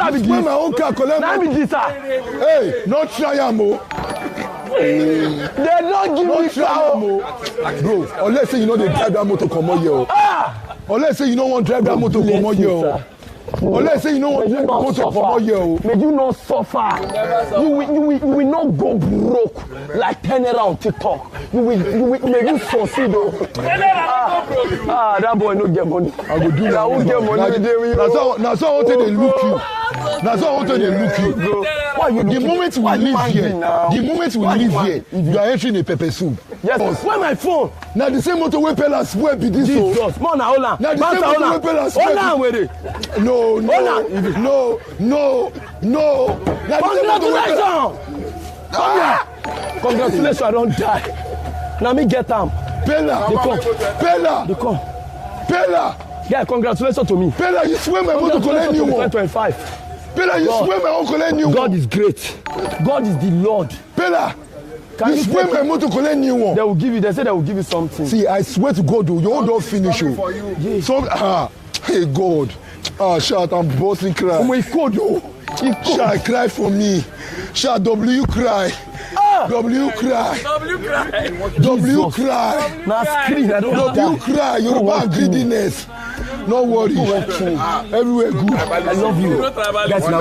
I be this. my own car collect. Now be this, sir. Hey, not try am o. They don't give me car. Bro, unless say you know they drive that motor come out here. Unless say you don't want drive that motor come out here. Unless say you know what drive motor come out here. May you not suffer. You will not go broke like 10 around TikTok. May you succeed though. That boy no get money. I go do that. I won't get money. Now so I want to look you. Now so I want to look you. Why you The moment we leave here, you are entering a pepper soup. Yes. Where my phone? Now the same motor wey Peller swear be this o. Jesus. Man, hold on. Now the same motor wey Peller swear. Hold on with it. No. Congratulations. Come here. Congratulations, I don't die. Now me get them. Peller. They come. Peller. Yeah, congratulations to me. Peller, you swear my motor collect new one. 2025. Peller, you swear my own collect new one. God is great. God is the Lord. Peller, you swear my motor collect new one. They will give you. They say they will give you something. See, I swear to God, your own don't finish you. So, hey God, shout, I'm busting cry. Oh my God, Shall cry for me. Shall W cry. W cry. Now screen, I don't W cry. You're about greediness. No worry. Everywhere good. I love you. Guys, now